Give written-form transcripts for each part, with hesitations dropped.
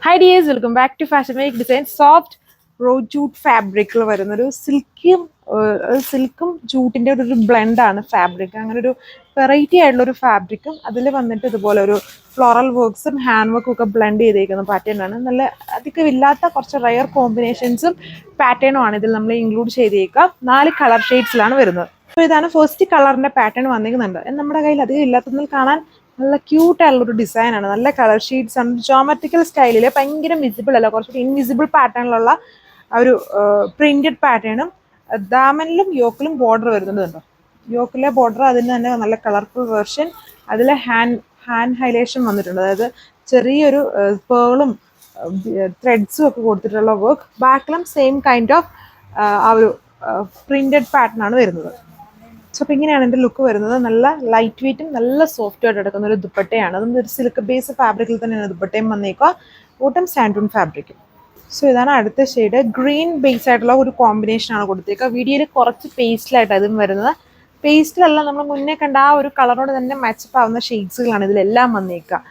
Hi dears, welcome back to Fashion Week Design. Soft raw jute ഫാബ്രിക്കിൽ വരുന്നൊരു സിൽക്കും ജൂട്ടിൻ്റെ ഒരു ബ്ലെൻഡാണ് fabric. അങ്ങനെ ഒരു വെറൈറ്റി ആയിട്ടുള്ളൊരു ഫാബ്രിക്കും അതിൽ വന്നിട്ട് ഇതുപോലെ ഒരു ഫ്ലോറൽ വർക്ക്സും ഹാൻഡ് വർക്കും ഒക്കെ ബ്ലെൻഡ് ചെയ്തേക്കുന്ന പാറ്റേൺ ആണ്. നല്ല അധികം ഇല്ലാത്ത കുറച്ച് റയർ കോമ്പിനേഷൻസും പാറ്റേണും ആണ് ഇതിൽ നമ്മൾ ഇൻക്ലൂഡ് ചെയ്തേക്കുക. 4 കളർ ഷെയ്ഡ്സിലാണ് വരുന്നത്. അപ്പോൾ ഇതാണ് ഫസ്റ്റ് കളറിൻ്റെ പാറ്റേൺ വന്നിരിക്കുന്നുണ്ട്. നമ്മുടെ കയ്യിൽ അധികം ഇല്ലാത്തതിൽ കാണാൻ നല്ല ക്യൂട്ടായിട്ടുള്ളൊരു ഡിസൈനാണ്. നല്ല കളർ ഷീറ്റ്സ് ആണ്. ജോമെട്രിക്കൽ സ്റ്റൈലിൽ ഭയങ്കര വിസിബിൾ അല്ല, കുറച്ചുകൂടി ഇൻവിസിബിൾ പാറ്റേണിലുള്ള ഒരു പ്രിന്റഡ് പാറ്റേണും ദാമനിലും യോക്കിലും ബോർഡർ വരുന്നുണ്ടോ. യോക്കിലെ ബോർഡർ അതിന് തന്നെ നല്ല കളർഫുൾ വെർഷൻ. അതിൽ ഹാൻഡ് ഹൈലൈഷൻ വന്നിട്ടുണ്ട്. അതായത് ചെറിയൊരു പേളും ത്രെഡ്സും ഒക്കെ കൊടുത്തിട്ടുള്ള വർക്ക്. ബാക്കിലും സെയിം കൈൻഡ് ഓഫ് ആ ഒരു പ്രിന്റഡ് പാറ്റേൺ ആണ് വരുന്നത്. സോ അപ്പോൾ ഇങ്ങനെയാണ് എൻ്റെ ലുക്ക് വരുന്നത്. നല്ല ലൈറ്റ് വെയ്റ്റും നല്ല സോഫ്റ്റ് ആയിട്ട് എടുക്കുന്ന ഒരു ദുപ്പട്ടയാണ്. അതും ഒരു സിൽക്ക് ബേസ് ഫാബ്രിക്കിൽ തന്നെയാണ് ദുപ്പട്ടയും വന്നേക്കുക. ബോട്ടം സാൻഡൂൺ ഫാബ്രിക്കും. സോ ഇതാണ് അടുത്ത ഷെയ്ഡ്. ഗ്രീൻ ബേസ് ആയിട്ടുള്ള ഒരു കോമ്പിനേഷനാണ് കൊടുത്തേക്കുക. വീഡിയോയിൽ കുറച്ച് പേസ്റ്റിലായിട്ട് അതും വരുന്നത്. പേസ്റ്റിലല്ല, നമ്മൾ മുന്നേ കണ്ട ആ ഒരു കളറോട് തന്നെ മാച്ചപ്പ് ആവുന്ന ഷെയ്ഡ്സുകളാണ് ഇതിലെല്ലാം വന്നേക്കുക.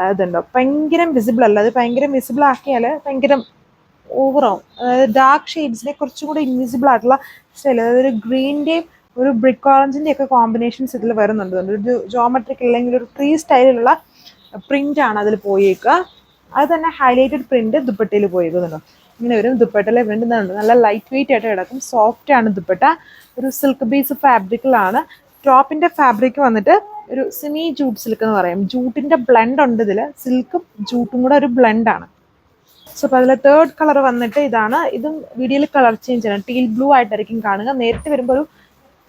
അതുണ്ടോ, ഭയങ്കര വിസിബിൾ അല്ല. അത് ഭയങ്കര വിസിബിൾ ആക്കിയാൽ ഭയങ്കര ഓവറാവും. അതായത് ഡാർക്ക് ഷെയ്ഡ്സിനെ കുറച്ചും കൂടെ ഇൻവിസിബിൾ ആയിട്ടുള്ള സ്റ്റൈൽ, അതായത് ഒരു ഗ്രീൻ്റെയും ഒരു ബ്രിക്ക് ഓറഞ്ചിൻ്റെ ഒക്കെ കോമ്പിനേഷൻസ് ഇതിൽ വരുന്നുണ്ട്. ഒരു ജോമെട്രിക് അല്ലെങ്കിൽ ഒരു ട്രീ സ്റ്റൈലിലുള്ള പ്രിന്റ് ആണ് അതിൽ പോയേക്കുക. അത് തന്നെ ഹൈലൈറ്റഡ് പ്രിന്റ് ദുപ്പട്ടയിൽ പോയേക്കുന്നുണ്ടോ. ഇങ്ങനെ വരും. ദുപ്പട്ടയിലെ വേണ്ടുന്നുണ്ട്. നല്ല ലൈറ്റ് വെയിറ്റ് ആയിട്ട് കിടക്കും. സോഫ്റ്റ് ആണ് ദുപ്പട്ട. ഒരു സിൽക്ക് ബേസ് ഫാബ്രിക്കിലാണ്. ടോപ്പിന്റെ ഫാബ്രിക് വന്നിട്ട് ഒരു സെമി ജൂട്ട് സിൽക്ക് എന്ന് പറയും. ജൂട്ടിന്റെ ബ്ലെൻഡ് ഉണ്ട് ഇതിൽ. സിൽക്കും ജൂട്ടും കൂടെ ഒരു ബ്ലെൻഡാണ്. സോ അപ്പോൾ അതിലെ തേർഡ് കളർ വന്നിട്ട് ഇതാണ്. ഇതും വീഡിയോയിൽ കളർ ചേഞ്ച് ആണ്. ടീൽ ബ്ലൂ ആയിട്ടായിരിക്കും കാണുക. നേരത്തെ വരുമ്പോൾ ഒരു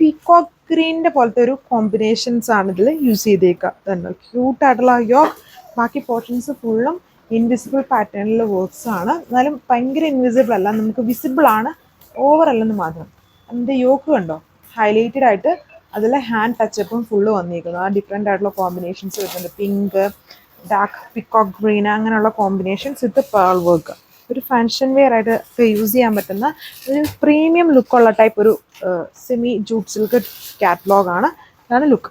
പീകോക്ക് ഗ്രീനിൻ്റെ പോലത്തെ ഒരു കോമ്പിനേഷൻസ് ആണ് ഇതിൽ യൂസ് ചെയ്തേക്കുക. തന്നെ ക്യൂട്ടായിട്ടുള്ള ബാക്കി പോർഷൻസ് ഫുള്ളും ഇൻവിസിബിൾ പാറ്റേണിലുള്ള വർക്ക്സ് ആണ്. എന്നാലും ഭയങ്കര ഇൻവിസിബിൾ അല്ല, നമുക്ക് വിസിബിൾ ആണ്, ഓവർ അല്ലെന്ന് മാത്രം. അതിൻ്റെ യോക്ക് കണ്ടോ, ഹൈലൈറ്റഡ് ആയിട്ട് അതിൽ ഹാൻഡ് ടച്ചപ്പും ഫുള്ള് വന്നിരിക്കുന്നു. ആ ഡിഫറെൻ്റ് ആയിട്ടുള്ള കോമ്പിനേഷൻസ് വരുന്നുണ്ട്. പിങ്ക്, ഡാർക്ക് പീകോക്ക് ഗ്രീൻ, അങ്ങനെയുള്ള കോമ്പിനേഷൻസ് വിത്ത് പേൾ വർക്ക്. ഒരു ഫാഷൻ വെയർ ആയിട്ട് യൂസ് ചെയ്യാൻ പറ്റുന്ന ഒരു പ്രീമിയം ലുക്കുള്ള ടൈപ്പ് ഒരു സെമി ജൂട്ട് സിൽക്ക് കാറ്റലോഗാണ്. ഇതാണ് ലുക്ക്.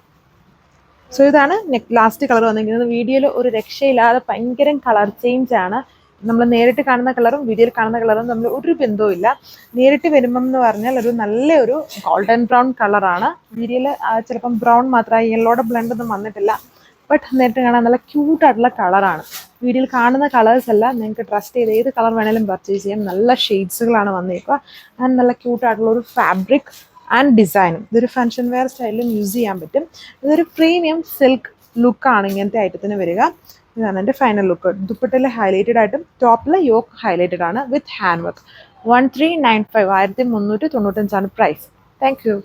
സോ ഇതാണ് ലാസ്റ്റ് കളർ വന്നിരിക്കുന്നത്. വീഡിയോയിൽ ഒരു രക്ഷയില്ലാതെ ഭയങ്കര കളർ ചേഞ്ച് ആണ്. നമ്മൾ നേരിട്ട് കാണുന്ന കളറും വീഡിയോയിൽ കാണുന്ന കളറും തമ്മിൽ ഒരു ബന്ധവും ഇല്ല. നേരിട്ട് വരുമ്പം എന്ന് പറഞ്ഞാൽ ഒരു നല്ലൊരു ഗോൾഡൻ ബ്രൗൺ കളറാണ്. വീഡിയോയിൽ ചിലപ്പം ബ്രൗൺ മാത്രമായി യെല്ലോയുടെ ബ്ലെൻഡ് ഒന്നും വന്നിട്ടില്ല. ബട്ട് നേരിട്ട് കാണാൻ നല്ല ക്യൂട്ടായിട്ടുള്ള കളറാണ്. വീഡിയോയിൽ കാണുന്ന കളേഴ്സ് അല്ല, നിങ്ങൾക്ക് ട്രസ്റ്റ് ചെയ്ത് ഏത് കളർ വേണേലും പർച്ചേസ് ചെയ്യാം. നല്ല ഷെയ്ഡ്സുകളാണ് വന്നേക്കുക. ആൻഡ് നല്ല ക്യൂട്ടായിട്ടുള്ള ഒരു ഫാബ്രിക് ആൻഡ് ഡിസൈനും. ഇതൊരു ഫാഷൻ വെയർ സ്റ്റൈലിലും യൂസ് ചെയ്യാൻ പറ്റും. ഇതൊരു പ്രീമിയം സിൽക്ക് ലുക്കാണ് ഇങ്ങനത്തെ ഐറ്റത്തിന് വരിക. ഇതാണ് എൻ്റെ ഫൈനൽ ലുക്ക്. ദുപ്പട്ടയിൽ ഹൈലൈറ്റഡ് ആയിട്ടും ടോപ്പിൽ യോക്ക് ഹൈലൈറ്റഡ് ആണ് with hand work. 1395 1395 price. Thank U.